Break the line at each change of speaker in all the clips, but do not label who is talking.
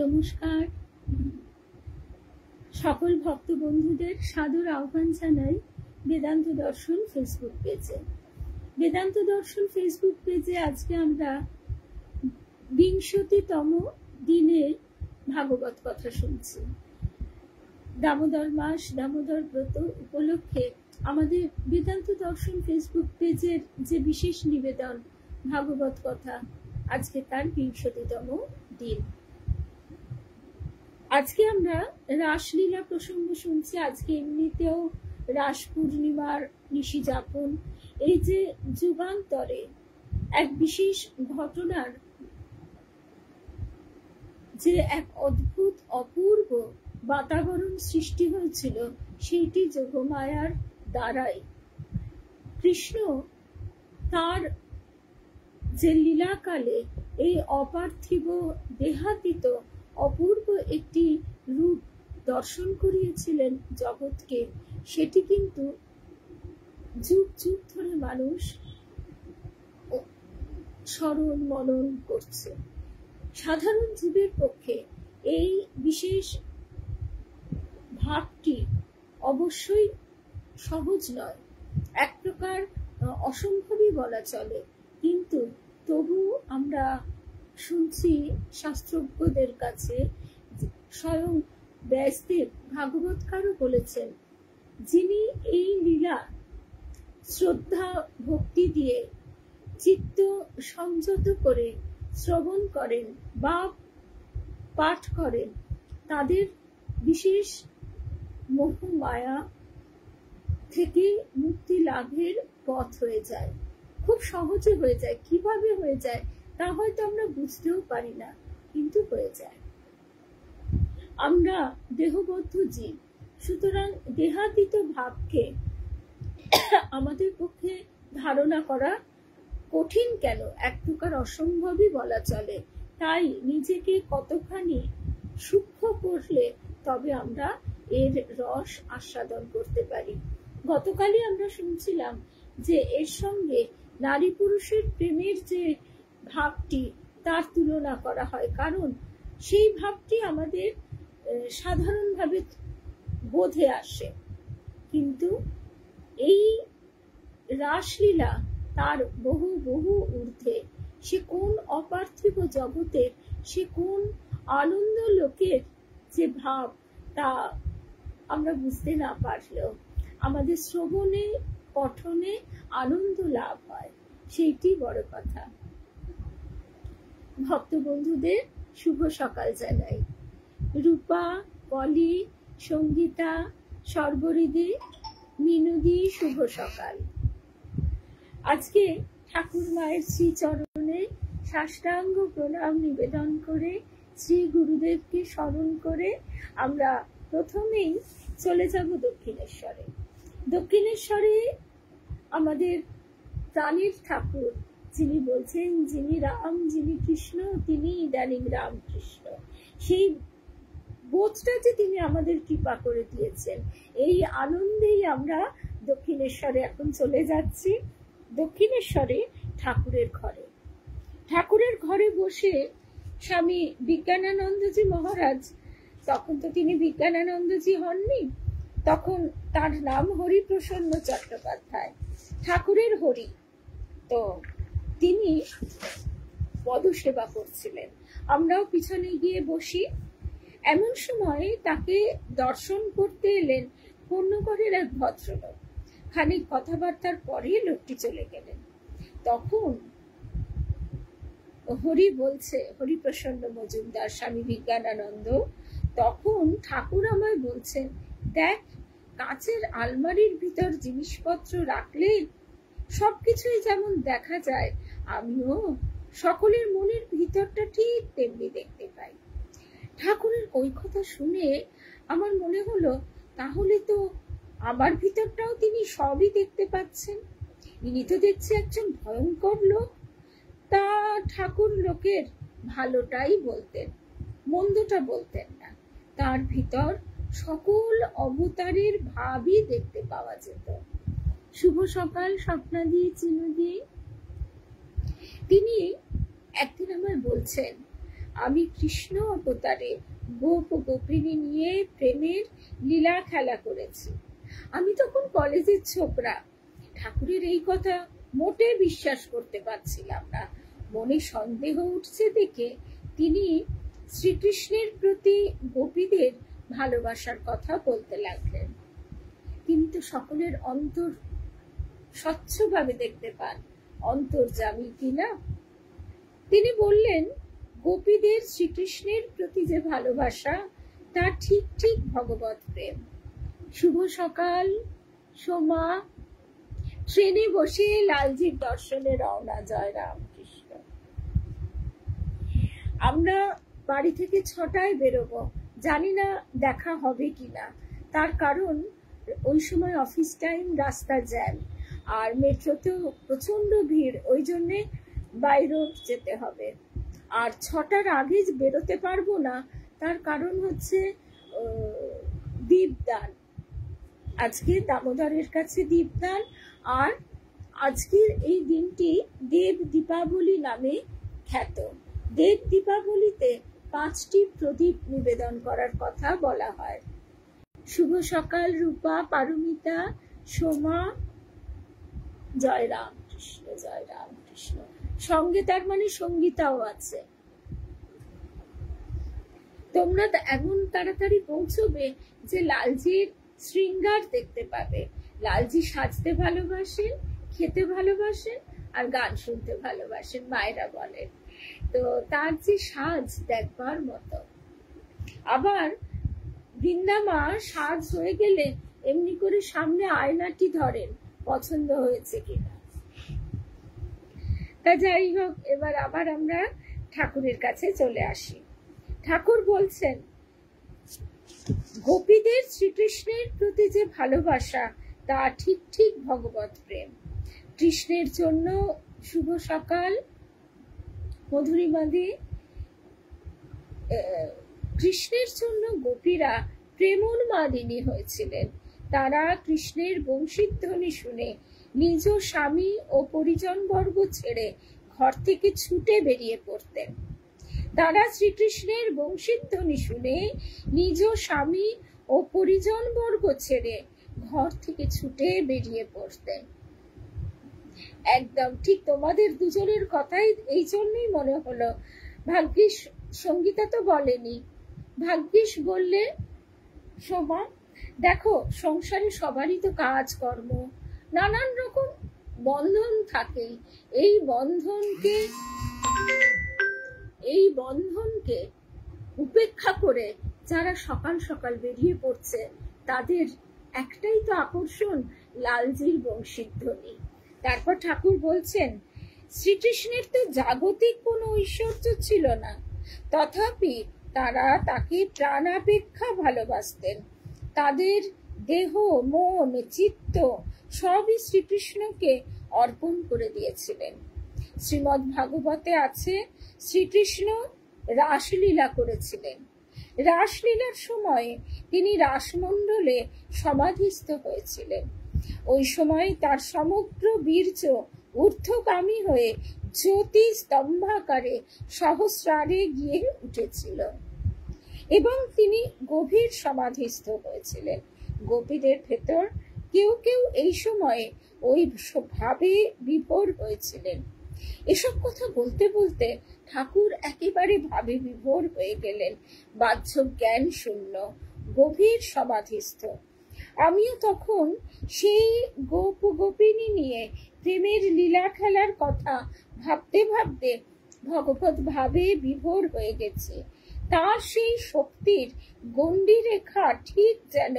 নমস্কার, সকল ভক্ত বন্ধুদের সাদর আহ্বান জানাই বেদান্ত দর্শন ফেসবুক পেজে। বেদান্ত দর্শন ফেসবুক পেজে আজকে আমরা 20তম দিনে ভাগবত কথা শুনছি। দামোদর মাস, দামোদর ব্রত উপলক্ষে আমাদের বেদান্ত দর্শন ফেসবুক পেজের যে বিশেষ নিবেদন ভাগবত কথা, আজকে তার 20তম দিন। আজকে আমরা রাসলীলা প্রসঙ্গ শুনছি। আজকে এমনিতেও রাস পূর্ণিমার নিশি যাপন, এই যে যুগান্তরে এক বিশেষ ঘটনার যে এক অদ্ভুত অপূর্ব বাতাবরণ সৃষ্টি হয়েছিল, সেইটি যোগমায়ার দ্বারাই। কৃষ্ণ তার যে লীলাকালে এই অপার্থিব দেহাতীত অপূর্ব একটি রূপ দর্শন করিয়েছিলেন জগৎকে, সেটি কিন্তু যুগ যুগ ধরে মানুষ স্মরণ মনন করছে। সাধারণ জীবের পক্ষে এই বিশেষ ভাবটি অবশ্যই সহজ নয়, এক প্রকার অসম্ভবই বলা চলে। কিন্তু তবু আমরা শুনছি শাস্ত্রজ্ঞদের কাছে, স্বয়ং ব্যাসদেব ভাগবতকারও বলেছেন, যিনি এই লীলা শ্রদ্ধা ভক্তি দিয়ে চিত্ত সংযত করে শ্রবণ করেন বা পাঠ করেন, তাদের বিশেষ মোহ মায়া থেকে মুক্তি লাভের পথ হয়ে যায়, খুব সহজে হয়ে যায়। কিভাবে হয়ে যায় তা হয়তো আমরা বুঝতেও পারি না, কিন্তু হয়ে যায়। আমরা দেহবদ্ধ জীব, সুতরাং দেহাতীত ভাবকে আমাদের পক্ষে ধারণা করা কঠিন, কেন এক প্রকার অসম্ভবই বলা চলে। তাই নিজেকে কতখানি সূক্ষ্ম করলে তবে আমরা এর রস আস্বাদন করতে পারি। গতকালই আমরা শুনছিলাম যে এর সঙ্গে নারী পুরুষের প্রেমের যে ভাবটি, তার তুলনা করা হয়, কারণ সেই ভাবটি আমাদের সাধারণভাবে বোধে আসে। কিন্তু এই রাসলীলা তার বহু বহু ঊর্ধ্বে। সে কোন অপার্থিব জগতের, সে কোন আনন্দ লোকের যে ভাব, তা আমরা বুঝতে না পারলেও আমাদের শ্রবণে পঠনে আনন্দ লাভ হয়, সেইটি বড় কথা। ভক্ত বন্ধুদের শুভ সকাল জানাই। রূপা, পলি, সঙ্গীতা, সর্বরিদি, মিনুদি, শুভ সকাল। আজকে ঠাকুর মায়ের শ্রীচরণে সাষ্টাঙ্গ প্রণাম নিবেদন করে, শ্রী গুরুদেবকে স্মরণ করে আমরা প্রথমেই চলে যাব দক্ষিণেশ্বরে। দক্ষিণেশ্বরে আমাদের প্রাণের ঠাকুর, যিনি বলছেন যিনি রাম, যিনি কৃষ্ণ, তিনি ইদানিং রামকৃষ্ণ, সেই বোধটা যে তিনি আমাদের কৃপা করে দিয়েছেন, এই আনন্দেই আমরা দক্ষিণেশ্বরে এখন চলে যাচ্ছি। দক্ষিণেশ্বরে ঠাকুরের ঘরে, ঠাকুরের ঘরে বসে স্বামী বিজ্ঞানানন্দজি মহারাজ, তখন তো তিনি বিজ্ঞানানন্দজি হননি, তখন তার নাম হরিপ্রসন্ন চট্টোপাধ্যায়, ঠাকুরের হরি। তো তিনি পদসেবা করছিলেন, আমরাও পিছনে গিয়ে বসি। এমন সময় তাকে দর্শন করতে এলেন পূর্ণগড়ের এক ভদ্রলোক। খানিক কথাবার্তার পরে লোকটি চলে গেলেন। তখন হরি বলছে, হরিপ্রসন্ন মজুমদার, স্বামী বিজ্ঞানানন্দ, তখন ঠাকুর আমায় বলছেন, দেখ, কাঁচের আলমারির ভিতর জিনিসপত্র রাখলে সবকিছুই যেমন দেখা যায়, আমিও সকলের মনের ভিতরটা ঠিক তেমনি দেখতে পাই। ঠাকুরের ওই কথা শুনে আমার মনে হলো, তাহলে তো আমার ভিতরটাও তিনি সবই দেখতে পাচ্ছেন। ইনি তো দেখছি একজন ভয়ঙ্কর লোক। তা ঠাকুর লোকের ভালোটাই বলতেন, মন্দটা বলতেন না। তার ভিতর সকল অবতারের ভাবই দেখতে পাওয়া যেত। শুভ সকাল স্বপ্নাদি, চিনুদি। তিনি একদিন আমায় বলছেন, আমি কৃষ্ণ অবতারে গোপ গোপিনী নিয়ে প্রেমের লীলা খেলা করেছি। আমি তখন কলেজের ছোকরা। ঠাকুরের এই কথা মোটে বিশ্বাস করতে পারছিলাম না। মনে সন্দেহ উঠছে দেখে তিনি শ্রীকৃষ্ণের প্রতি গোপীদের ভালোবাসার কথা বলতে লাগলেন। তিনি তো সকলের অন্তর স্বচ্ছভাবে দেখতে পান, অন্তর্যামী কিনা। তিনি বললেন, গোপীদের শ্রীকৃষ্ণের প্রতি যে ভালোবাসা তা ঠিক ঠিক ভগবত প্রেম। শুভ সকাল। সোমা ট্রেনে বসে লালজির দর্শনে রওনা। জয় রামকৃষ্ণ। আমরা বাড়ি থেকে 6টায় বেরোবো, জানি না দেখা হবে কিনা। তার কারণ ওই সময় অফিস টাইম, রাস্তা জ্যাম, আর মেট্রোতেও প্রচন্ড ভিড়, ওই জন্যে বাই রোড যেতে হবে। আর 6টার আগে বেরোতে পারবো না, তার কারণ হচ্ছে দীপদান। আজকে দামোদরের কাছে দীপদান, আর আজকের এই দিনটি দেব দীপাবলি নামে খ্যাত। দেব দীপাবলিতে 5টি প্রদীপ নিবেদন করার কথা বলা হয়। শুভ সকাল রূপা, পারমিতা, সোমা। জয় রামকৃষ্ণ, জয় রামকৃষ্ণ। সঙ্গে তার মানে সঙ্গীতাও আছে। তোমরা এমন তাড়াতাড়ি পৌঁছবে যে লালজির শৃঙ্গার দেখতে পাবে। লালজি সাজতে ভালোবাসেন, খেতে ভালোবাসেন, আর গান শুনতে ভালোবাসেন, মায়েরা বলেন। তো তার যে সাজ দেখবার মতো। আবার বৃন্দামা সাজ হয়ে গেলে এমনি করে সামনে আয়নাটি ধরেন, পছন্দ হয়েছে কিনা। তা যাই হোক, এবার আবার আমরা ঠাকুরের কাছে চলে আসি। ঠাকুর বলছেন, গোপীদের শ্রীকৃষ্ণের প্রতি যে ভালোবাসা তা ঠিক ঠিক ভগবত প্রেম। কৃষ্ণের জন্য শুভ সকাল মধুরিমাদি। কৃষ্ণের জন্য গোপীরা প্রেমোন্মাদিনী হয়েছিলেন। তারা কৃষ্ণের বংশীধ্বনি শুনে নিজ স্বামী ও পরিজনবর্গ ছেড়ে ঘর থেকে ছুটে বেরিয়ে পড়তেন। তারা শ্রীকৃষ্ণের বংশীধ্বনি শুনে নিজ স্বামী ও পরিজনবর্গ ছেড়ে ঘর থেকে ছুটে বেরিয়ে পড়তেন। একদম ঠিক তোমাদের দুজনের কথাই এই জন্যই মনে হলো। ভাগ্যিস সঙ্গীতা তো বলেনি, ভাগ্যিস বললে। শোভা, দেখো সংসারে সবারই তো কাজ কর্ম, নানান রকম বন্ধন থাকে। এই বন্ধনকে উপেক্ষা করে যারা সকাল সকাল বেরিয়ে পড়ছে, তাদের একটাই তো আকর্ষণ, লালজির বংশীধ্বনি। তারপর ঠাকুর বলছেন, শ্রীকৃষ্ণের তো জাগতিক কোনো ঐশ্বর্য ছিল না, তথাপি তারা তাকে প্রাণাপেক্ষা ভালোবাসতেন। তাদের দেহ, মন, চিত্ত সবই শ্রীকৃষ্ণকে অর্পণ করে দিয়েছিলেন। শ্রীমদ্ ভাগবতে আছে, শ্রীকৃষ্ণ রাসলীলা করেছিলেন। রাসলীলার সময় তিনি রাসমণ্ডলে সমাধিস্থ হয়েছিলেন। ওই সময় তার সমগ্র বীর্য ঊর্ধ্বগামী হয়ে জ্যোতি স্তম্ভাকারে সহস্রারে গিয়ে উঠেছিল এবং তিনি গভীর সমাধিস্থ হয়েছিলেন। গোপীদের ভেতর কেউ কেউ এই সময়ে ওই ভাবে বিভোর হয়েছিলেন। এসব কথা বলতে বলতে ঠাকুর একেবারে ভাবে বিভোর হয়ে গেলেন, বাহ্য জ্ঞান শূন্য, গভীর সমাধিস্থ। আমিও তখন সেই গোপ গোপিনী নিয়ে প্রেমের লীলা খেলার কথা ভাবতে ভাবতে ভগবত ভাবে বিভোর হয়ে গেছে। তার সেই শক্তির গণ্ডি রেখা ঠিক যেন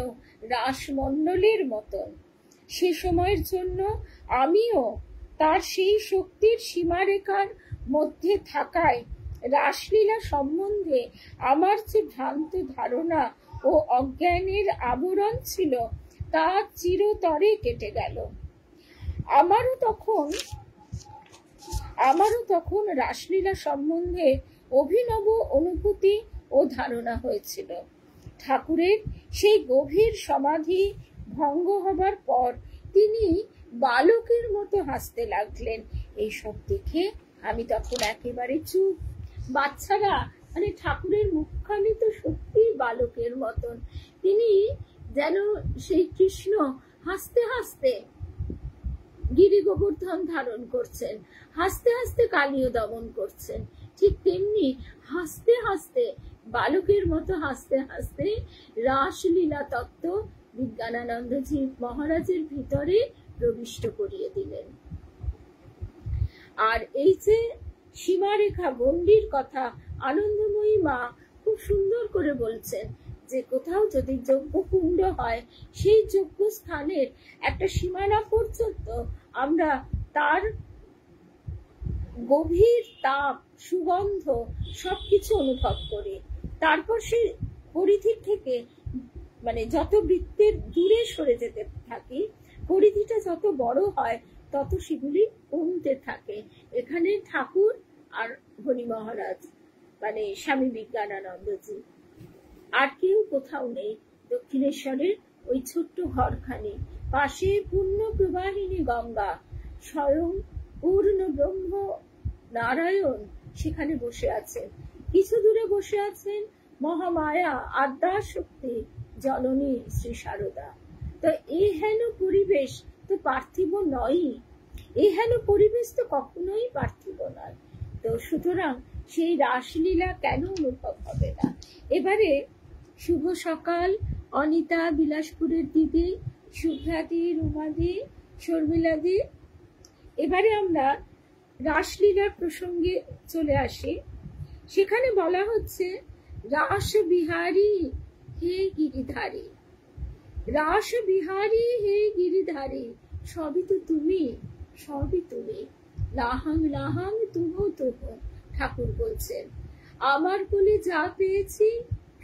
রাসমণ্ডলের মতন। সে সময়ের জন্য আমিও তার সেই শক্তির সীমারেখার মধ্যে থাকায় রাসলীলা সম্বন্ধে আমার যে ভ্রান্ত ধারণা ও অজ্ঞানের আবরণ ছিল তা চিরতরে কেটে গেল। আমারও তখন রাসলীলা সম্বন্ধে অভিনব অনুভূতি ও ধারণা হয়েছিল। ঠাকুরের সেই গভীর সমাধি ভঙ্গ হবার পর তিনি বালকের মতো হাসতে লাগলেন। এইসব দেখে আমি তখন একেবারে চুপ। বাচ্চারা মানে ঠাকুরের মুখখানি তো সত্যি বালকের মতন, তিনি যেন সেই কৃষ্ণ হাসতে হাসতে গিরি গোবর্ধন ধারণ করছেন, হাসতে হাসতে কালীয় দমন করছেন, ঠিক তেমনি হাসতে হাসতে বালকের মতো হাসতে হাসতে রাসলীলা তত্ত্ব বিজ্ঞানানন্দজি মহারাজের ভিতরে প্রবিষ্ট করিয়ে দিলেন। আর এই যে সীমারেখা গণ্ডির কথা আনন্দময়ী মা খুব সুন্দর করে বলছেন যে কোথাও যদি যজ্ঞকুণ্ড হয়, সেই যজ্ঞ স্থানের একটা সীমানা পর্যন্ত আমরা তার গভীর তাপ, সুগন্ধ সবকিছু অনুভব করি। তারপর সেই পরিধির থেকে মানে যত বৃত্তের দূরে সরে যেতে থাকি, পরিধিটা যত বড় হয় তত সেগুলি কমতে থাকে। এখানে ঠাকুর আর হরি মহারাজ মানে স্বামী বিজ্ঞানানন্দজি, আর কেউ কোথাও নেই। দক্ষিণেশ্বরের ওই ছোট্ট ঘরখানি, পাশে পূর্ণ প্রবাহিনী গঙ্গা, স্বয়ং পূর্ণ ব্রহ্ম নারায়ণ সেখানে বসে আছেন। কিছু দূরে বসে আছেন মহামায়া আদ্যা শক্তি জননী শ্রী শারদা। তো এই হেন পরিবেশ তো পার্থিব নয়ই, এই হেন পরিবেশ তো কখনোই পার্থিব নয়। তো সুতরাং সেই রাসলীলা কেন অনুভব হবে না? এবারে শুভ সকাল অনিতা, বিলাসপুরের দিদি, শুভ্রাদি, রুমাদি, শর্মিলাদি। এবারে আমরা রাসলীলার প্রসঙ্গে চলে আসি। সেখানে বলা হচ্ছে রাস বিহারী হে গিরিধারী, রাস বিহারী হে গিরিধারী, সবই তো তুমি, সবই তুমি। লাহাং লাহাং তুহো তুহো, ঠাকুর বলছেন আমার কোলে যা পেয়েছি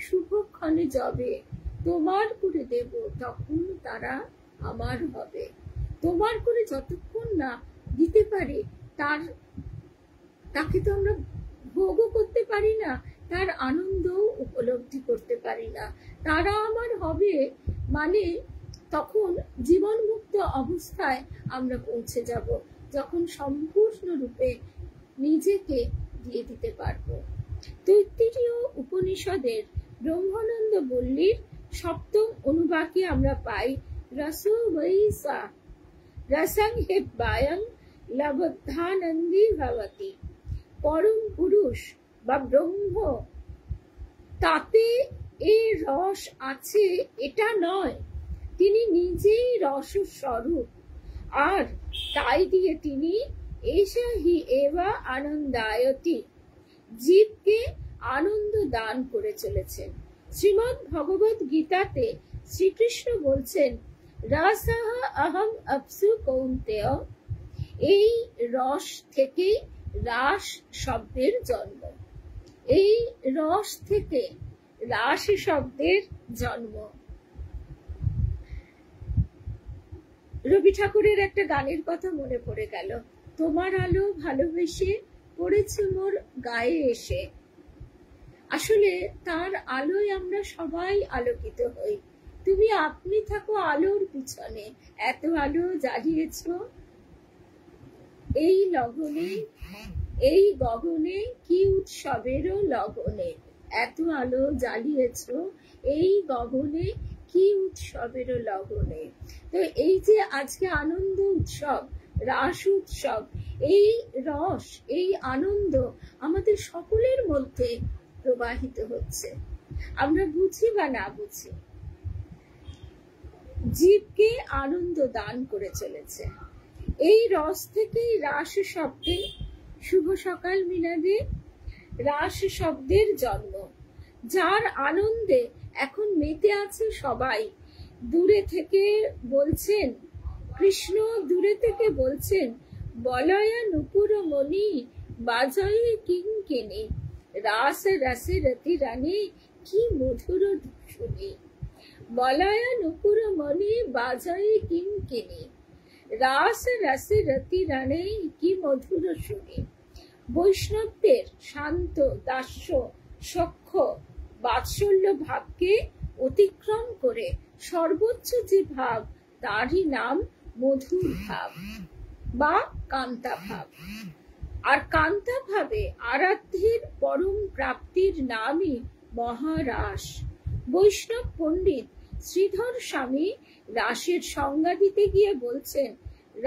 শুভক্ষণে যবে তোমার করে দেব, তখন তারা আমার হবে। তোমার করে যতক্ষণ না দিতে পারে তাকে তো আমরা ভোগও করতে পারি না, তার আনন্দ উপলব্ধি করতে পারি না। তারা আমার হবে মানে তখন জীবন মুক্ত অবস্থায় আমরা পৌঁছে যাব, যখন সম্পূর্ণ রূপে নিজেকে দিয়ে দিতে পারবো। তৈত্তিরীয় উপনিষদের ব্রহ্মানন্দ বল্লীর সপ্তম অনুবাকে আমরা পাই রসো বৈসা রসং হেব্বায়ং লবদ্ধানন্দী ভবতি। পরম পুরুষ বা ব্রহ্ম তাতে এই রস আছে এটা নয়, তিনি নিজেই রস স্বরূপ, আর তাই দিয়ে তিনি এষা হি এবা আনন্দায়তি, জীবকে আনন্দ দান করে চলেছেন। শ্রীমদ্ ভগবত গীতাতে শ্রীকৃষ্ণ বলছেন রসঃ অহং অপ্সু কৌন্তেয়, এই রস থেকে রাস শব্দের জন্ম, এই রস থেকে রাস শব্দের জন্ম। রবি ঠাকুরের একটা গানের কথা মনে পড়ে গেল, তোমার আলো ভালোবেসে পড়েছে মোর গায়ে এসে। আসলে তার আলোয় আমরা সবাই আলোকিত হই। তুমি আপনি থাকো আলোর পিছনে, এত আলো জ্বালিয়েছ এই লগনে, এই গগনে, কি উৎসবেরও লগনে। এত আলো জ্বালিয়েছ এই গগনে, কি উৎসবেরও লগনে। তো এই যে আজকে আনন্দ উৎসব, রাস উৎসব, এই রস, এই আনন্দ আমাদের সকলের মধ্যে প্রবাহিত হচ্ছে, আমরা বুঝি বা না বুঝি, জীবকে আনন্দ দান করে চলেছে। এই রস থেকেই রাস শব্দে, শুভ সকাল মিনাদে, রাস শব্দের জন্ম। যার আনন্দে এখন মেতে আছে সবাই। দূরে থেকে বলছেন কৃষ্ণ, দূরে থেকে বলছেন বলয়া নুপুর মণি বাজয়ে কিঙ্কিনী, রাস রসে রতি রানী কি মধুর শুনি। বলয়া নুপুর মণি বাজয়ে কিঙ্কিনী, রাস রসে রতি রানী কি মধুর শুনি। বৈষ্ণবদের শান্ত দাস্য সখ্য বাৎসল্য ভাবকে অতিক্রম করে সর্বোচ্চ যে ভাব, তারই নাম মধুর ভাব বা কান্তা ভাব। আর কান্তা ভাবে আরাধ্যের পরম প্রাপ্তির নামই মহারাস। বৈষ্ণব পণ্ডিত শ্রীধর স্বামী রাসের সংজ্ঞা দিতে গিয়ে বলছেন,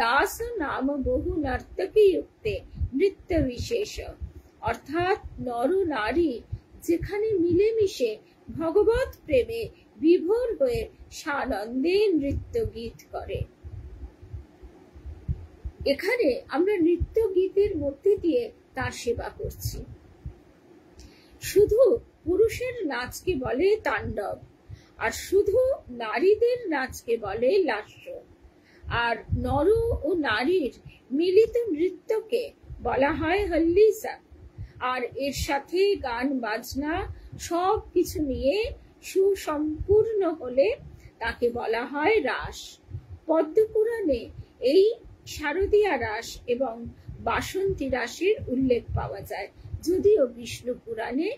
রাস নাম বহু নর্তকী যুক্তে নৃত্য বিশেষ, অর্থাৎ নর নারী যেখানে মিলেমিশে ভগবত প্রেমে বিভোর হয়ে সানন্দে নৃত্য গীত করে। এখানে আমরা নৃত্য গীতের মধ্যে দিয়ে তার সেবা করছি। শুধু পুরুষের নাচকে বলে তাণ্ডব, আর শুধু নারীদের নাচকে বলে লাস্য, আর নর ও নারীর মিলিত নৃত্যকে বলা হয় হল্লিসা, আর এর সাথে গান বাজনা সব কিছু নিয়ে সুসম্পূর্ণ হলে তাকে বলা হয় রাস। পদ্মপুরাণে এই শারদীয়া রাস এবং বাসন্তী রাসের উল্লেখ পাওয়া যায়, যদিও বিষ্ণু পুরাণে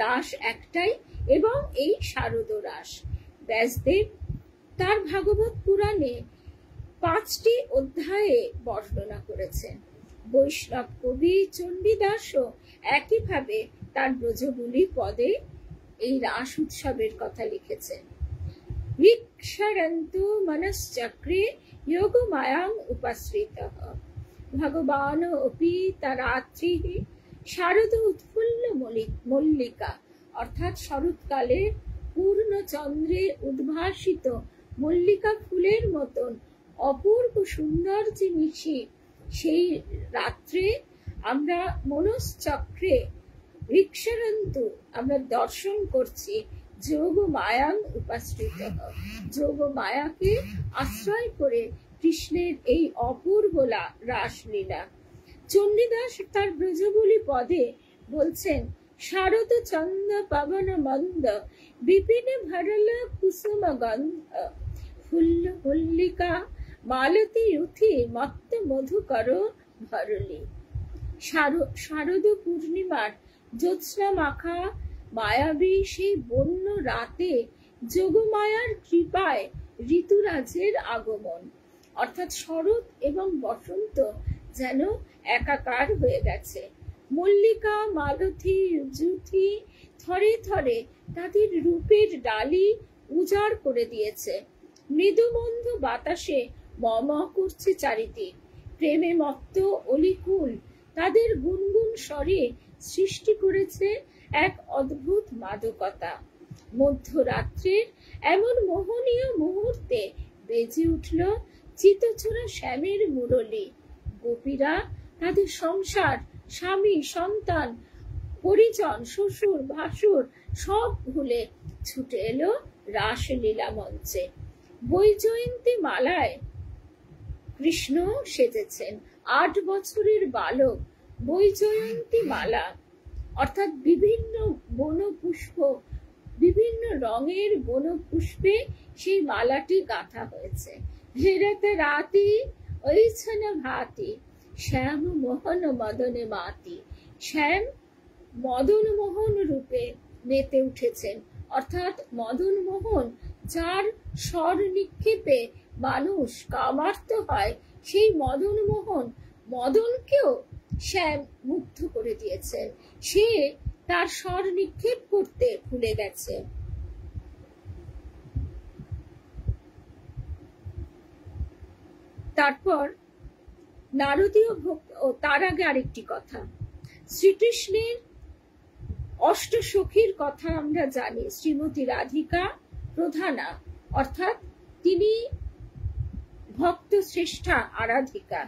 রাস একটাই এবং এই শারদ রাস। ব্যাসদেব তার ভাগবত পুরাণে 5টি অধ্যায়ে বর্ণনা করেছেন। বৈষ্ণব কবি চণ্ডীদাসও একইভাবে তার ব্রজবুলি পদে এই রাস উৎসবের কথা লিখেছেন। ভিক্ষরন্তু মনশ্চক্রে যোগ মায়াং উপাশ্রিতঃ ভগবান অপি তারাত্রিঃ শারদ উৎফুল্ল মল্লিকা, অর্থাৎ শরৎকালে পূর্ণ চন্দ্রে উদ্ভাসিত মল্লিকা ফুলের মতন অপূর্ব সুন্দর যে নিশি, সেই রাত্রে আমরা মনশ্চক্রে ভিক্ষরন্তু আমরা দর্শন করছি যোগ মায়াং উপাশ্রিত, যোগ মায়াকে আশ্রয় করে কৃষ্ণের এই অপূর্ব রাসলীলা। চণ্ডীদাস তার ব্রজবুলি পদে বলছেন, শারদ চন্দ্র পবন মন্দ বিপিনে ভরল কুসুম গন্ধ ফুল্ল মল্লিকা মালতী উথি মত্ত মধুকর ভরলি। শারদ পূর্ণিমার জ্যোৎস্না মাখা মায়াবী সেই বন্য রাতে যোগমায়ার কৃপায় ঋতুরাজের আগমন, অর্থাৎ শরৎ এবং বসন্ত যেন একাকার হয়ে গেছে। মল্লিকা মালতী যুথি থরে থরে তাদের রূপের ডালি উজাড় করে দিয়েছে। মৃদুমন্দ বাতাসে মম করছে চারিদিক। প্রেমে মত্ত অলিকুল তাদের গুনগুন স্বরে সৃষ্টি করেছে এক অদ্ভুত মাদকতা। মধ্যরাত্রের এমন মোহনীয় মুহূর্তে বেজে উঠল চিতচোরা শ্যামের মুরলী। গোপীরা তাদের সংসার, স্বামী, সন্তান, পরিজন, শ্বশুর, ভাসুর সব ভুলে ছুটে এলো রাসলীলা মঞ্চে। বৈজয়ন্তী মালায় কৃষ্ণ সেজেছেন। 8 বছরের বালক বৈজয়ন্তী মালা, অর্থাৎ বিভিন্ন বনপুষ্প, বিভিন্ন রঙের বনপুষ্পে সেই মালাটি গাঁথা হয়েছে। ঘেরাতে রাতি ঐছন ভাতি শ্যাম মোহন মদনে মাতি, শ্যাম মদন মোহন রূপে মেতে উঠেছেন, অর্থাৎ মদন মোহন যার স্বর নিক্ষেপে মানুষ কামার্ত হয়, সেই মদন মোহন মদনকেও শ্যাম মুগ্ধ করে দিয়েছেন। সে তার স্বর নিক্ষেপ করতে ভুলে গেছে। তারপর নারদীয় তার আগে আরেকটি কথা, শ্রীকৃষ্ণের অষ্টসখীর কথা আমরা জানি। শ্রীমতী রাধিকা প্রধানা, অর্থাৎ তিনি ভক্ত শ্রেষ্ঠা আরাধিকা।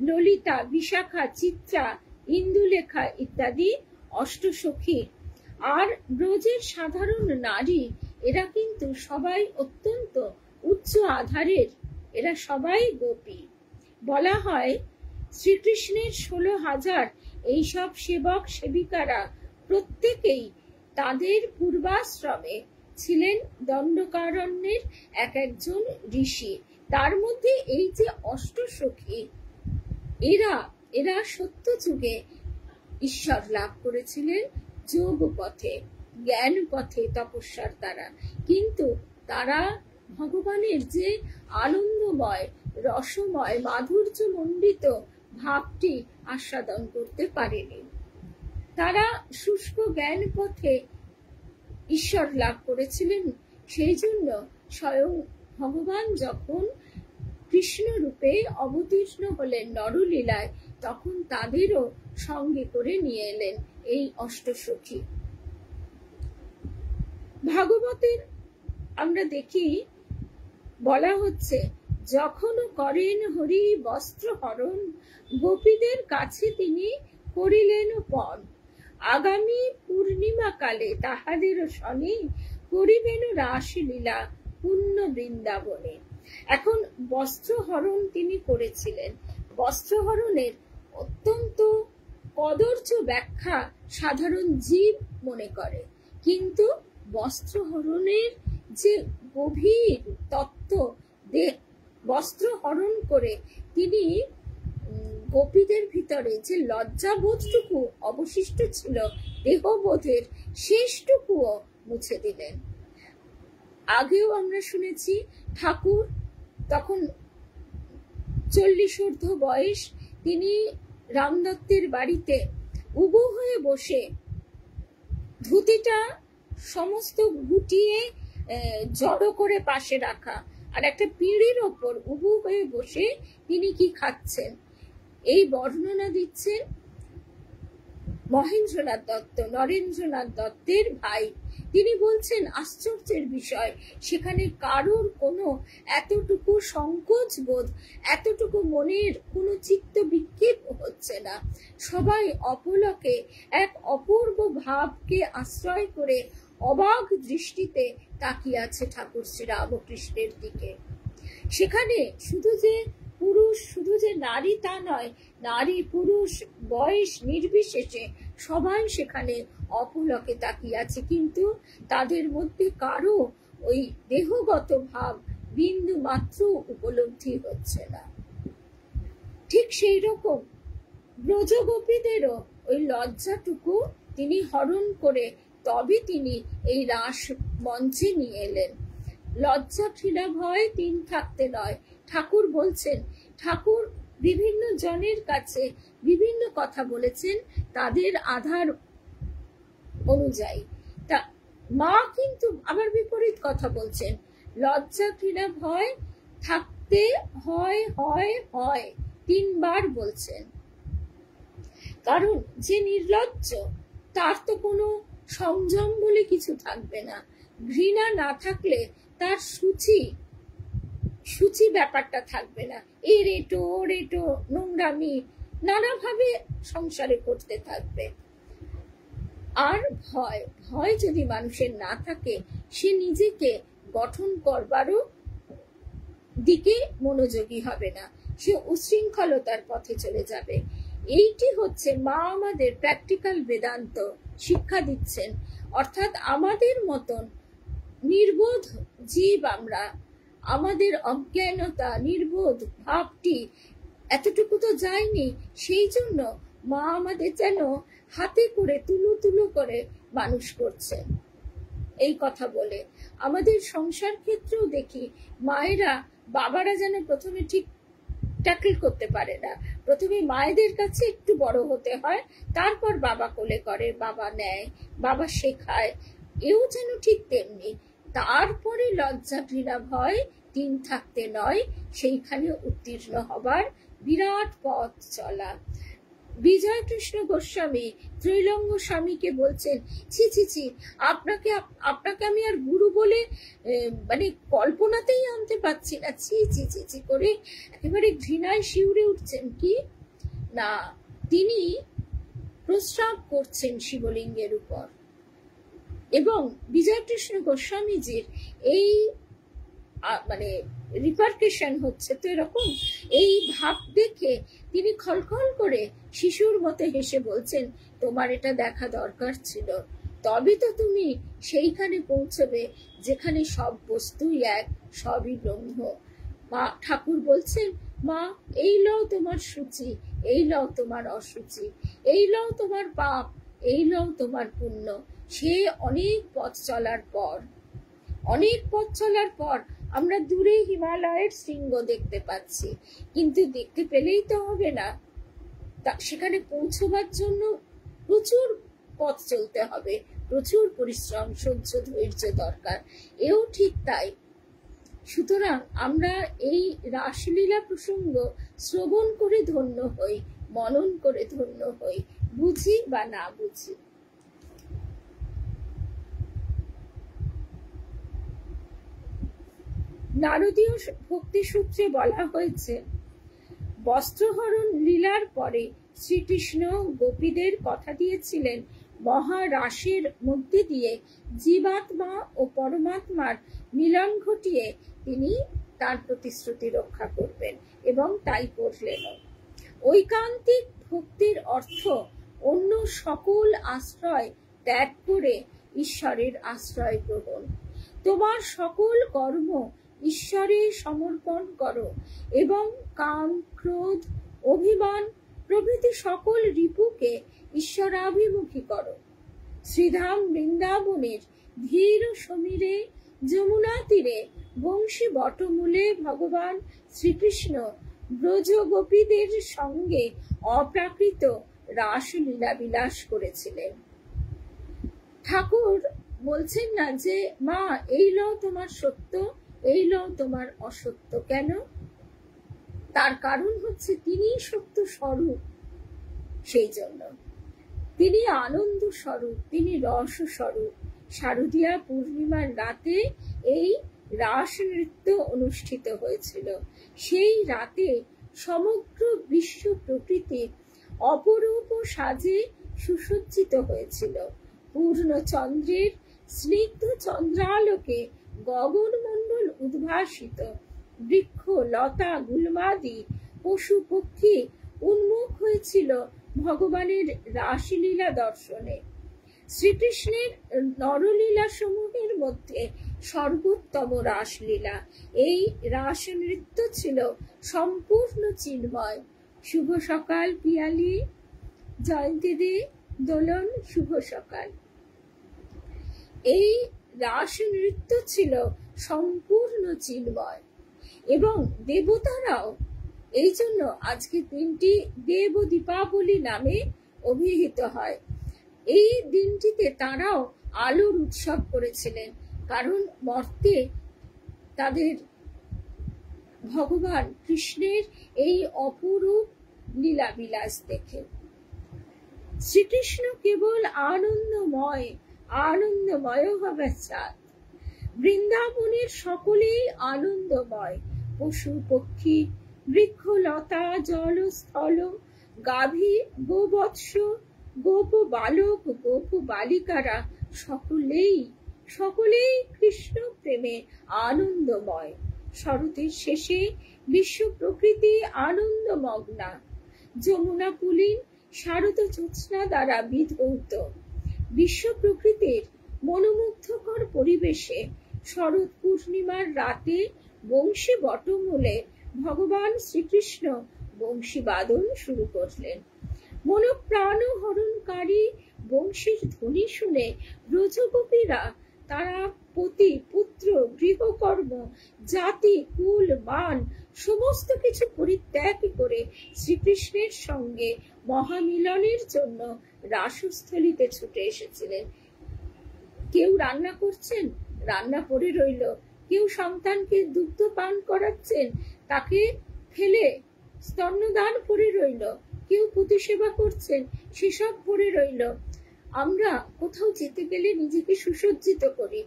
ললিতা, বিশাখা, চিত্রা, ইন্দুলেখা ইত্যাদি অষ্টসখী। আর ব্রজের সাধারণ নারী এরা কিন্তু সবাই অত্যন্ত উচ্চ আধারের, এরা সবাই গোপী। বলা হয় শ্রীকৃষ্ণের 16,000 এইসব সেবক সেবিকারা প্রত্যেকেই তাদের পূর্বাশ্রমে ছিলেন দণ্ডকারণ্যের এক একজন ঋষি। তার মধ্যে এই যে অষ্টসখী, এরা সত্য যুগে ঈশ্বর লাভ করেছিলেন যোগ পথে, জ্ঞান পথে, তপস্যার দ্বারা। কিন্তু তারা ভগবানের যে আনন্দময়, রসময়, মাধুর্য মণ্ডিত ভাবটি আস্বাদন করতে পারেনি। তারা শুষ্ক জ্ঞান পথে ঈশ্বর লাভ করেছিলেন। সেই জন্য স্বয়ং ভগবান যখন কৃষ্ণ রূপে অবতীর্ণ হলেন নরলীলায়, তখন তাদেরও সঙ্গে করে নিয়ে এলেন এই অষ্টসখী। ভাগবতের আমরা দেখি বলা হচ্ছে, যখন করেন হরি বস্ত্র হরণ, গোপীদের কাছে তিনি করিলেন পণ, আগামী পূর্ণিমা কালে তাহাদের শনি করিবেন রাসলীলা পুণ্য বৃন্দাবনে। এখন বস্ত্রহরণ তিনি করেছিলেন। বস্ত্রহরণের অত্যন্ত কদর্য ব্যাখ্যা সাধারণ জীব মনে করে, কিন্তু বস্ত্রহরণের যে গভীর তত্ত্ব, বস্ত্রহরণ করে তিনি গোপীদের ভিতরে যে লজ্জাবোধটুকু অবশিষ্ট ছিল দেহবোধের, শেষটুকুও মুছে দিলেন। আগেও আমরা শুনেছি ঠাকুর তখন 40 বয়স, তিনি রামদত্তের বাড়িতে উবু হয়ে বসে ধুতিটা সমস্ত গুটিয়ে জড়ো করে পাশে রাখা, আর একটা পিঁড়ির ওপর উবু হয়ে বসে তিনি কি খাচ্ছেন, এই বর্ণনা দিচ্ছেন মহেন্দ্রনাথ দত্ত, নরেন্দ্রনাথ দত্তের ভাই। তিনি বলছেন আশ্চর্যের বিষয়, সেখানে কারোর কোনো এতটুকু সংকোচ বোধ, এতটুকু মনের কোনো চিত্ত বিক্ষেপ হচ্ছে না। সবাই অপলকে এক অপূর্ব ভাবকে আশ্রয় করে অবাক দৃষ্টিতে তাকিয়ে আছে ঠাকুর শ্রী রামকৃষ্ণের দিকে। সেখানে শুধু যে পুরুষ, শুধু যে নারী তা নয়, নারী পুরুষ বয়স নির্বিশেষে সবাই সেখানে অপলকে তাকিয়ে আছে, কিন্তু তাদের মধ্যে কারো ওই দেহগত ভাব বিন্দু মাত্র উপলব্ধি হচ্ছে না। ঠিক সেই রকম ব্রজগোপীদেরও ওই লজ্জাটুকু তিনি হরণ করে তবে তিনি এই রাস মঞ্চে নিয়ে এলেন। লজ্জা ঘৃণা ভয় তিন থাকতে নয়। ঠাকুর বলছেন, ঠাকুর বিভিন্ন জনের কাছে বিভিন্ন কথা বলেছেন তাদের আধার অনুযায়ী। তা মা কিন্তু আবার বিপরীত কথা বলছেন, লজ্জা ঘৃণা ভয় থাকতে হয় হয় হয়, 3 বার বলছেন। কারণ যে নির্লজ্জ তার তো কোনো সংযম বলে কিছু থাকবে না। ঘৃণা না থাকলে তার সূচি ব্যাপারটা থাকবে না। এরেটো ওরেটো নোংরামি নানাভাবে সংসারে করতে থাকবে। আর ভয় যদি মানুষের না থাকে, সে নিজেকে গঠন করবারও দিকে মনোযোগী হবে না, সে উশৃঙ্খলতার পথে চলে যাবে। এইটি হচ্ছে মা আমাদের প্র্যাকটিক্যাল বেদান্ত শিক্ষা দিচ্ছেন। অর্থাৎ আমাদের মতন নির্বোধ জীব আমরা, আমাদের অজ্ঞানতা নির্বোধ ভাবটি এতটুকু তো যায়নি। সেই জন্য মা আমাদের যেন হাতে করে তুলো তুলো করে মানুষ করছেন। এই কথা বলে আমাদের সংসার ক্ষেত্রেও দেখি মায়েরা বাবারা যেন প্রথমে ঠিক ট্যাকল করতে পারে না। প্রথমে মায়েদের কাছে একটু বড় হতে হয়, তারপর বাবা কোলে করে, বাবা নেয়, বাবা শেখায়। এও যেন ঠিক তেমনি। তারপরে লজ্জা ঘৃণা ভয় 3 থাকতে নয়, সেইখানে উত্তীর্ণ হবার বিরাট পথ চলা। বিজয় কৃষ্ণ গোস্বামী ত্রৈলঙ্গ স্বামীকে বলছেন, ছি ছি ছি, আপনাকে আমি আর গুরু বলে মানে কল্পনাতেই আনতে পারছি না, ছি ছি ছি ছি করে একেবারে ঘৃণায় শিউরে উঠছেন। কি না, তিনি প্রস্রাব করছেন শিবলিঙ্গের উপর। এবং বিজয় কৃষ্ণ গোস্বামীজির এই মানে রিপারকেশন হচ্ছে তো এরকম। এই ভাব দেখে তিনি খলখল করে শিশুর মতো হেসে বলছেন, তোমার এটা দেখা দরকার ছিল, তবে তো তুমি সেইখানে পৌঁছবে যেখানে সব বস্তুই এক, সবই ব্রহ্ম। মা ঠাকুর বলছেন, মা এই লও তোমার সূচি, এই লও তোমার অসুচি, এই লও তোমার পাপ, এই লও তোমার পুণ্য। সে অনেক পথ চলার পর আমরা দূরে হিমালয়ের শৃঙ্গ দেখতে পাচ্ছি, কিন্তু দেখতে পেলেই তো হবে না, সেখানে পৌঁছবার জন্য প্রচুর পথ চলতে হবে, প্রচুর পরিশ্রম, সহ্য, ধৈর্য দরকার। এও ঠিক তাই। সুতরাং আমরা এই রাসলীলা প্রসঙ্গ শ্রবণ করে ধন্য হই, মনন করে ধন্য হই, বুঝি বা না বুঝি। নারদীয় ভক্তি সূত্রে বলা হয়েছে, বস্ত্রহরণ লীলার পরে শ্রীকৃষ্ণ গোপীদের কথা দিয়েছিলেন মহারাসের মধ্যে দিয়ে জীবাত্মা ও পরমাত্মার মিলন ঘটিয়ে তিনি তার প্রতিশ্রুতি রক্ষা করবেন, এবং তাই করলেন। ঐকান্তিক ভক্তির অর্থ অন্য সকল আশ্রয় ত্যাগ করে ঈশ্বরের আশ্রয় গ্রহণ। তোমার সকল কর্ম ঈশ্বরে সমর্পণ করো এবং কাম, ক্রোধ, অভিমান প্রভৃতি সকল রিপুকে ঈশ্বরাভিমুখী করো। শ্রীধাম বৃন্দাবনের ধীর সমীরে যমুনা তীরে বংশী বটমূলে ভগবান শ্রীকৃষ্ণ ব্রজ গোপীদের সঙ্গে অপ্রাকৃত রাসলীলা বিলাস করেছিলেন। ঠাকুর বলছেন না যে মা এই লও তোমার সত্য, এই লও তোমার অসত্য। কেন? তার কারণ হচ্ছে তিনি সত্য স্বরূপ, সেই জন্য তিনি আনন্দ স্বরূপ, তিনি রস স্বরূপ। শারদীয়া পূর্ণিমার রাতে এই রাস নৃত্য অনুষ্ঠিত হয়েছিল। সেই রাতে সমগ্র বিশ্ব প্রকৃতি অপরূপ সাজে সুসজ্জিত হয়েছিল। পূর্ণ চন্দ্রের স্নিগ্ধ চন্দ্রালোকে গগনমণ্ডল উদ্ভাসিত, বৃক্ষ, লতা, গুল্মাদি, পশু পক্ষী উন্মুখ হয়েছিল ভগবানের রাসলীলা দর্শনে। শ্রীকৃষ্ণের নরলীলা সমূহের মধ্যে সর্বোত্তম রাসলীলা। এই রাস নৃত্য ছিল সম্পূর্ণ চিন্ময়। শুভ সকাল পিয়ালি, জয়ন্তী দি, দোলন, শুভ সকাল। এই রাস নৃত্য ছিল সম্পূর্ণ চিন্ময়, এবং দেবতারাও এই জন্য আজকে দিনটি দেব দীপাবলি নামে অভিহিত হয়। এই দিনটিতে তারাও আলোর উৎসব করেছিলেন, কারণ মর্তে তাদের ভগবান কৃষ্ণের এই অপরূপ লীলা বিলাস দেখে। শ্রীকৃষ্ণ কেবল আনন্দময়, আনন্দময় হবে চাঁদ। বৃন্দাবনের সকলেই আনন্দময়। পশু পক্ষী, বৃক্ষলতা, জল স্থল, গাভী, গোবৎস, গোপ বালক, গোপ বালিকারা সকলেই কৃষ্ণ প্রেমে আনন্দময়। শরতের শেষে বিশ্ব প্রকৃতি আনন্দমগ্না। যমুনা পুলিন শারদ জ্যোৎস্না দ্বারা বিধৌত। বিশ্ব প্রকৃতির মনোমুগ্ধকর পরিবেশে শরৎ পূর্ণিমার রাতে বংশী বটমূলে ভগবান শ্রীকৃষ্ণ বংশী বাদন শুরু করলেন। মনোপ্রাণ হরণকারী বংশীর ধ্বনি শুনে ব্রজগোপীরা তারা পতি, পুত্র, গৃহকর্ম, জাতি, কুল, মান সমস্ত কিছু পরিত্যাগ করে শ্রীকৃষ্ণের সঙ্গে মহামিলনের জন্য রাসস্থলীতে ছুটে এসেছিলেন। কেউ রান্না করছেন, রান্না পড়ে রইল। কেউ সন্তানকে দুগ্ধ পান করাচ্ছেন, তাকে ফেলে স্তন্যদান পড়ে রইল। কেউ প্রতিসেবা করছেন, সেসব পড়ে রইল। আমরা কোথাও যেতে গেলে নিজেকে সুসজ্জিত করি।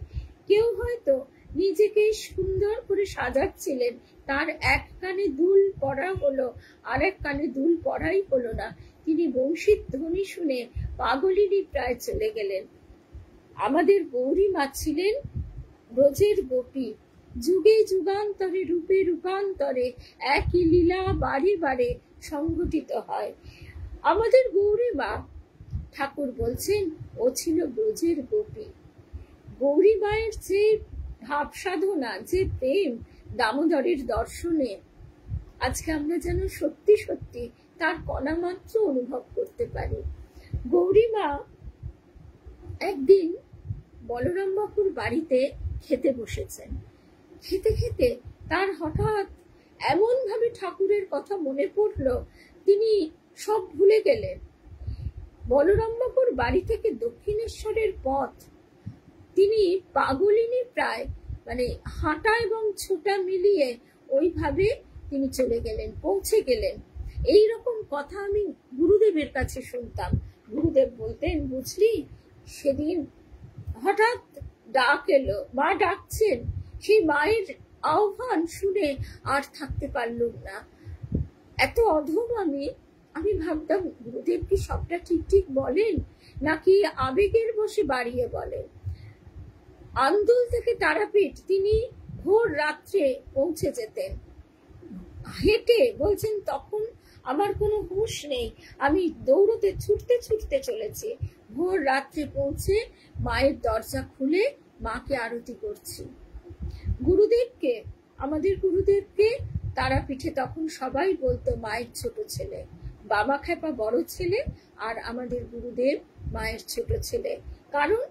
কেউ হয়তো নিজেকে সুন্দর করে সাজাচ্ছিলেন, তার এক কানে দুল পরা হলো, আর এক কানে দুল পরাই হলো না। তিনি বংশীর ধ্বনি শুনে পাগলিনী প্রায় চলে গেলেন। আমাদের গৌরী মা ছিলেন ব্রজের গোপী। যুগে যুগান্তরে, রূপে রূপান্তরে একই লীলা বারে বারে সংঘটিত হয়। আমাদের গৌরী মা, ঠাকুর বলছেন, ও ছিল ব্রজের গোপী। গৌরী মায়ের যে ভাব সাধনা, যে প্রেম দামোদরের দর্শনে, আজকে আমরা যেন সত্যি সত্যি তার কণা মাত্র অনুভব করতে পারি। গৌরী মা একদিন বলরাম বাবুর বাড়িতে খেতে বসেছেন। খেতে খেতে তার হঠাৎ এমন ভাবে ঠাকুরের কথা মনে পড়লো, তিনি সব ভুলে গেলেন। বলরামবাবুর বাড়ি থেকে দক্ষিণেশ্বরের পথ তিনি পাগলিনী প্রায়, মানে হাঁটা এবং ছোটা মিলিয়ে ওইভাবে তিনি চলে গেলেন, পৌঁছে গেলেন। এই রকম কথা আমি গুরুদেবের কাছে শুনতাম। গুরুদেব বলতেন, বুঝলি সেদিন হঠাৎ ডাক এলো, মা ডাকছেন, সেই মায়ের আহ্বান শুনে আর থাকতে পারলুম না। এত অধম আমি ভাবতাম গুরুদেব কি সবটা ঠিক ঠিক বলেন নাকি আবেগের বসে বাড়িয়ে বলেন। আন্দুল থেকে তারাপীঠ তিনি ভোর রাত্রে পৌঁছে যেতেন হেঁটে। বলছেন তখন আমার কোনো হুঁশ নেই, আমি দৌড়তে ছুটতে ছুটতে চলেছি, ভোর রাত্রে পৌঁছে মায়ের দরজা খুলে মাকে আরতি করছি। গুরুদেবকে, আমাদের গুরুদেবকে তারাপীঠে তখন সবাই বলতো মায়ের ছোট ছেলে। বাবা খেপা বড় ছেলে আর আমাদের গুরুদেব মায়ের ছোট ছেলে, কারণ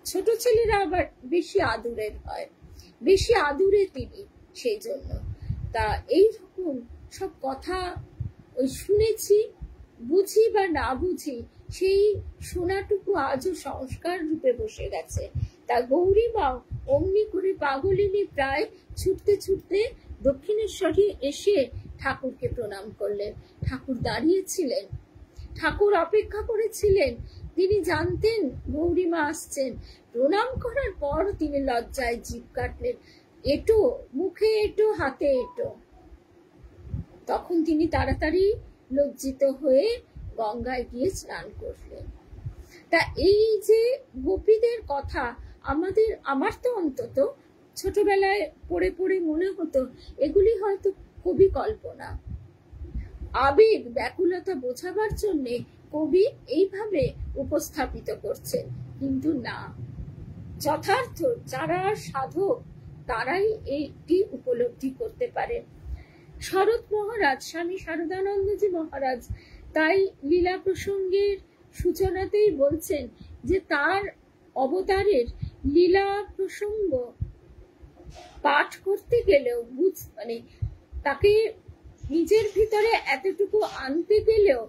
ছোট ছেলেরা আবার বেশি আদুরের হয়, বেশি আদুরে তিনি, সেই জন্য। তা এইরকম সব কথা ওই শুনেছি, বুঝি বা না বুঝি, সেই শোনাটুকু আজও সংস্কার রূপে বসে গেছে। তা গৌরী মাও অমনি করে পাগলিনী প্রায় ছুটতে ছুটতে দক্ষিণেশ্বরে এসে ঠাকুরকে প্রণাম করলেন। ঠাকুর দাঁড়িয়েছিলেন, ঠাকুর অপেক্ষা করেছিলেন, তিনি জানতেন গৌরীমা আসছেন। প্রণাম করার পর তিনি লজ্জায় জিভ কাটলেন, এটো মুখে এটো হাতে এটো। তখন তিনি তাড়াতাড়ি লজ্জিত হয়ে গঙ্গায় গিয়ে স্নান করলেন। তা এই যে গোপীদের কথা আমার তো অন্তত ছোটবেলায় পড়ে পড়ে মনে হতো এগুলি হয়তো কবি কল্পনা, আবেগ ব্যাকুলতা বোঝাবার জন্য কবি এইভাবে উপস্থাপিত করছেন, কিন্তু না, যথার্থ যারা সাধক তারাই এইটি উপলব্ধি করতে পারেন। শরৎ মহারাজ, স্বামী শারদানন্দজি মহারাজ তাই লীলা প্রসঙ্গের সূচনাতেই বলছেন যে তার অবতারের লীলা প্রসঙ্গ পাঠ করতে গেলেও মানে তাকে নিজের ভিতরে এতটুকু আনতে গেলেও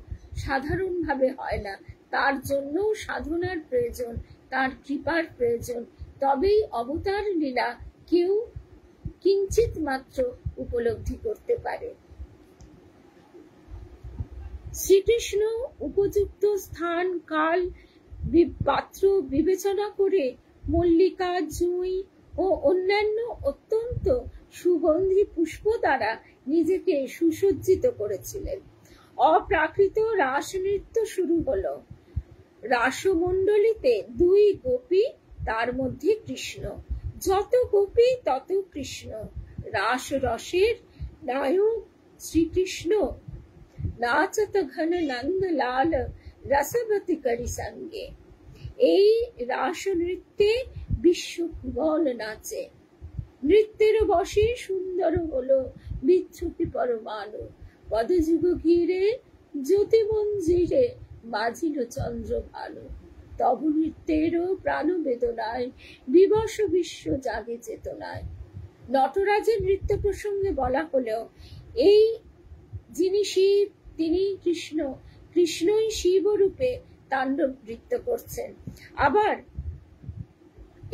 সাধারণভাবে হয় না, তার জন্য সাধনার প্রয়োজন, তার কৃপার প্রয়োজন, তবেই অবতার লীলা কেউ কিঞ্চিত মাত্র উপলব্ধি করতে পারে। শ্রীকৃষ্ণ উপযুক্ত স্থান কাল পাত্র বিবেচনা করে মল্লিকা, জুঁই ও অন্যান্য অত্যন্ত সুগন্ধি পুষ্প দ্বারা নিজেকে সুসজ্জিত করেছিলেন। অপ্রাকৃত রাস নৃত্য শুরু হলো। রাসমণ্ডলীতে 2 গোপী, তার মধ্যে কৃষ্ণ। যত গোপী তত কৃষ্ণ। রাস রসের নায়ক শ্রীকৃষ্ণ। নাচত ঘন নন্দ লাল রসবতী করি সঙ্গে। এই রাস নৃত্যে বিশ্বভুবন নাচে। নৃত্যের বসে সুন্দর হলো বিচ্ছুতি পরমাণু। পদযুগ ঘিরে জ্যোতি মঞ্জিরে বাজিল চন্দ্র ভালো। তব নৃত্যেরও প্রাণ বেদনায় বিবশ বিশ্ব জাগে চেতনায়। নটরাজের নৃত্য প্রসঙ্গে বলা হলেও এই যিনি শিব তিনি কৃষ্ণ, কৃষ্ণই শিব রূপে তাণ্ডব নৃত্য করছেন। আবার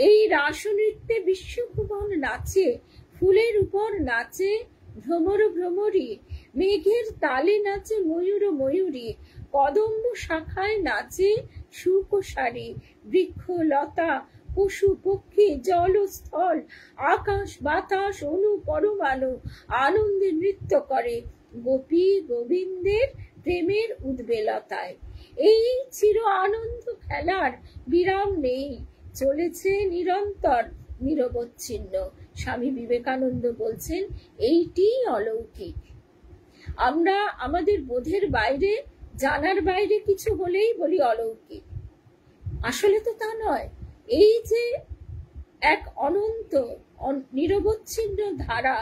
এই রাস নৃত্যে বিশ্বভুবন নাচে, ফুলের উপর নাচে ভ্রমর ভ্রমরী, মেঘের তালে নাচে ময়ূর ময়ূরী, কদম্ব শাখায় নাচে সুকোষারী, বৃক্ষ লতা পশু পক্ষী জল স্থল আকাশ বাতাস অনু পরমাণু আনন্দে নৃত্য করে গোপী গোবিন্দের প্রেমের উদ্বেলতায়। এই চির আনন্দ খেলার বিরাম নেই, চলেছে নিরন্তর নিরবচ্ছিন্ন। স্বামী বিবেকানন্দ বলছেন এইটি অলৌকিক। আমরা আমাদের বোধের বাইরে, জানার বাইরে কিছু হলেই বলি অলৌকিক, আসলে তো তা নয়। এই যে এক অনন্ত নিরবচ্ছিন্ন ধারা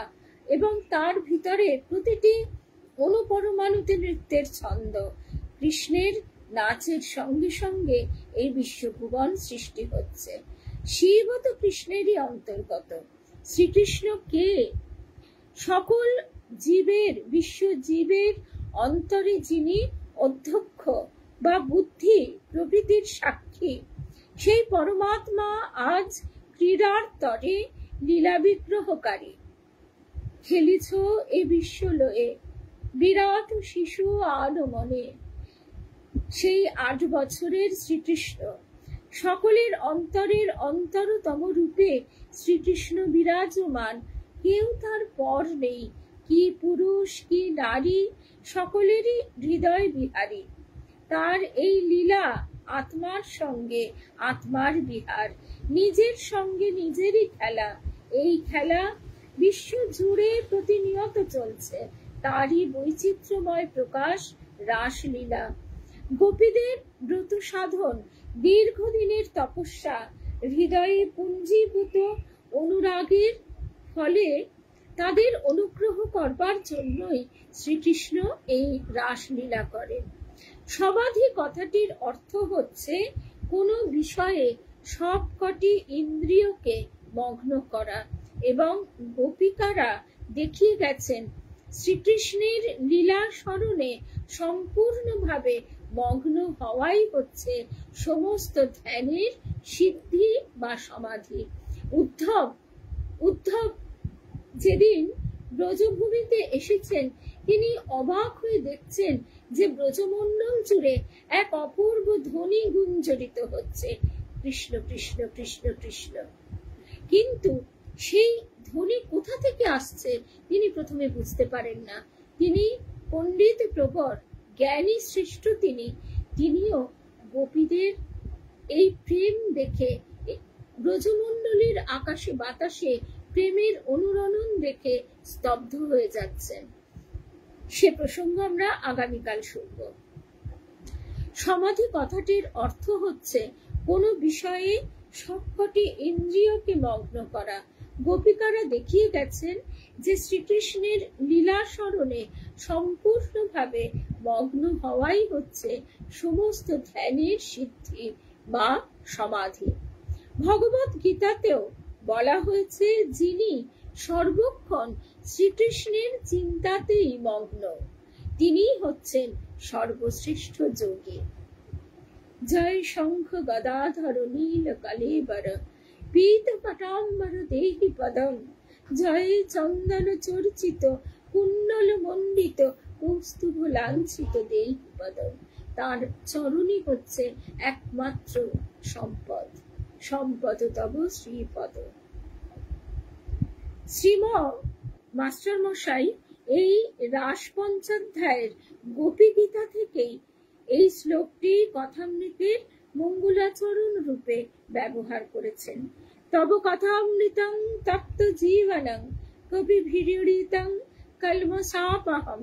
এবং তার ভিতরে প্রতিটি অনুপরমাণুতে নৃত্যের ছন্দ, কৃষ্ণের নাচের সঙ্গে সঙ্গে এই বিশ্বভুবন সৃষ্টি হচ্ছে। শিব তো কৃষ্ণেরই অন্তর্গত। শ্রীকৃষ্ণ কে? সকল জীবের, বিশ্ব জীবের অন্তরে যিনি অধ্যক্ষ বা বুদ্ধি প্রভৃতির সাক্ষী, সেই পরমাত্মা আজ ক্রীড়ার তরে লীলা বিগ্রহকারী। খেলিছ এ বিশ্ব লয়ে বিরাট শিশু আলো মনে। সেই 8 বছরের শ্রীকৃষ্ণ, সকলের অন্তরের অন্তরতম রূপে শ্রীকৃষ্ণ বিরাজমান, কেউ তার পর নেই, কি পুরুষ কি নারী, সকলেরই হৃদয় বিহারী। তার এই লীলা আত্মার সঙ্গে আত্মার বিহার, নিজের সঙ্গে নিজেরই খেলা। এই খেলা বিশ্ব জুড়ে প্রতিনিয়ত চলছে, তারই বৈচিত্র্যময় প্রকাশ রাসলীলা। গোপীদের ব্রত সাধন, দীর্ঘদিনের তপস্যা, হৃদয়ে পুঞ্জীভূত অনুরাগের ফলে তাদের অনুগ্রহ করবার জন্যই শ্রীকৃষ্ণ এই রাসলীলা করেন। সমাধি কথাটির অর্থ হচ্ছে কোনো বিষয়ে সবকটি ইন্দ্রিয়কে মগ্ন করা, এবং গোপিকারা দেখিয়ে গেছেন শ্রীকৃষ্ণের লীলা স্মরণে সম্পূর্ণভাবে মগ্ন হওয়াই হচ্ছে সমস্ত ধ্যানের সিদ্ধি বা সমাধি। উদ্ধব যেদিন ব্রজভূমিতে এসেছেন, তিনি অবাক হয়ে দেখছেন যে ব্রজমণ্ডল জুড়ে এক অপূর্ব ধ্বনি গুঞ্জরিত হচ্ছে, কৃষ্ণ কৃষ্ণ কৃষ্ণ কৃষ্ণ। কিন্তু সেই ধ্বনি কোথা থেকে আসছে তিনি প্রথমে বুঝতে পারেন না। তিনি পণ্ডিত প্রবর, জ্ঞানী শ্রেষ্ঠ, তিনিও গোপীদের এই প্রেম দেখে, ব্রজমণ্ডলীর আকাশে বাতাসে প্রেমের অনুরণন দেখে স্তব্ধ হয়ে যাচ্ছেন। সে প্রসঙ্গ আমরা আগামীকাল শুনব। সমাধি কথাটির অর্থ হচ্ছে কোনো বিষয়ে সবকটি ইন্দ্রিয়কে মগ্ন করা। গোপিকারা দেখিয়ে গেছেন যে শ্রীকৃষ্ণের লীলা স্মরণে সম্পূর্ণভাবে মগ্ন হওয়াই হচ্ছে সমস্ত ধ্যানের সিদ্ধি বা সমাধি। ভগবত গীতাতেও বলা হয়েছে, যিনি সর্বক্ষণ শ্রীকৃষ্ণের চিন্তাতেই মগ্ন, তিনি হচ্ছেন সর্বশ্রেষ্ঠ যোগী। জয় শঙ্খ গদাধর নীল কলেবর পীত পটাম্বর দেহি পদম, জয় চন্দন চর্চিত কুণ্ডল মণ্ডিত কৌস্তুভ লাঞ্ছিত দেহি পদম। তার চরণই হচ্ছে একমাত্র সম্পদ, সম্পদ তব শ্রীপদ। শ্রীম মাস্টার মশাই এই রাস পঞ্চাধ্যায়ের গোপী গীতা থেকেই এই শ্লোকটি কথামৃতের মঙ্গলাচরণ রূপে ব্যবহার করেছেন। তব কথামৃতং তপ্ত জীবনং কবি ভিড়িতং কলমসাপহম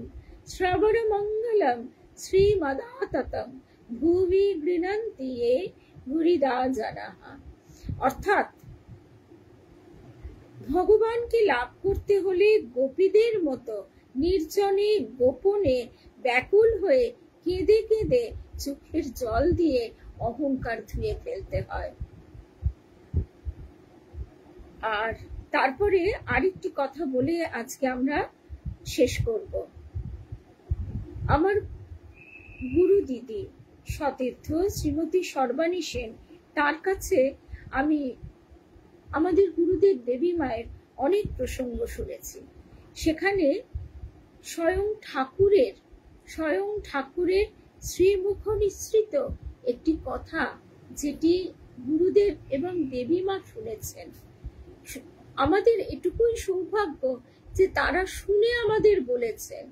শ্রবণ মঙ্গলম শ্রীমদাততম ভুবি গৃণন্তি এ ভুরিদা জনাঃ। অর্থাৎ ভগবানকে লাভ করতে হলে গোপীদের মতো নির্জনে গোপনে ব্যাকুল হয়ে কেঁদে কেঁদে চোখের জল দিয়ে অহংকার ধুয়ে ফেলতে হয়। আর তারপরে আরেকটি কথা বলে আজকে আমরা শেষ করব। আমার গুরু দিদি সতীর্থ শ্রীমতী সর্বাণী সেন, তার কাছে আমি আমাদের গুরুদেব দেবী মায়ের অনেক প্রসঙ্গ শুনেছি। সেখানে স্বয়ং ঠাকুরের শ্রীমুখ নিঃসৃত একটি কথা, যেটি গুরুদেব এবং দেবী মা শুনেছেন। আমাদের এটুকুই সৌভাগ্য যে তারা শুনে আমাদের বলেছেন,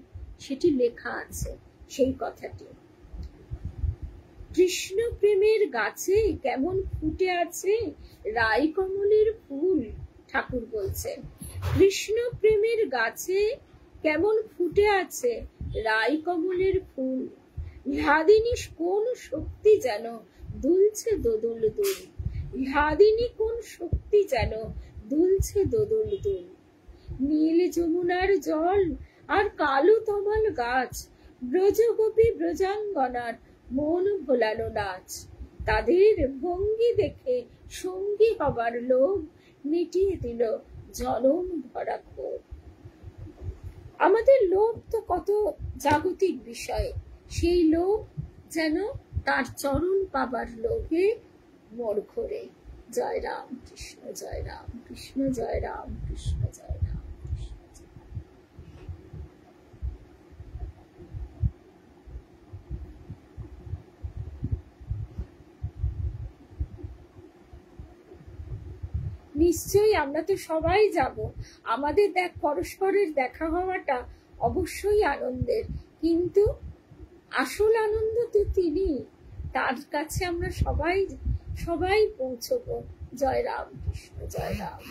সেটি লেখা আছে সেই কথাটি। কৃষ্ণ প্রেমের গাছে কেমন ফুটে আছে রাই কমলের ফুল, ঠাকুর বলছেন। কৃষ্ণ প্রেমের গাছে কেমন ফুটে আছে রাই কমলের ফুল, হ্লাদিনী কোন শক্তি যেন দুলছে দোদুল দুল, হ্লাদিনী কোন শক্তি যেন দুলছে দোদুল দুল। নীল যমুনার জল আর কালো তমাল গাছ, ব্রজগোপী ব্রজাঙ্গনার মন ভোলানো নাচ, তাদের ভঙ্গি দেখে সঙ্গী হবার লোভ মিটিয়ে দিল জনম ভরা ক্ষোভ। আমাদের লোভ তো কত জাগতিক বিষয়, সেই লোভ যেন তার চরণ পাবার লোভে মোর ঘোরে। জয় রাম কৃষ্ণ, জয় রাম কৃষ্ণ, জয় রাম কৃষ্ণ, জয় রাম কৃষ্ণ। নিশ্চয়ই আমরা তো সবাই যাব। আমাদের পরস্পরের দেখা হওয়াটা অবশ্যই আনন্দের, কিন্তু আসল আনন্দ তো তিনি, তার কাছে আমরা সবাই সবাই পৌঁছবো। জয় রাম কৃষ্ণ, জয় রাম।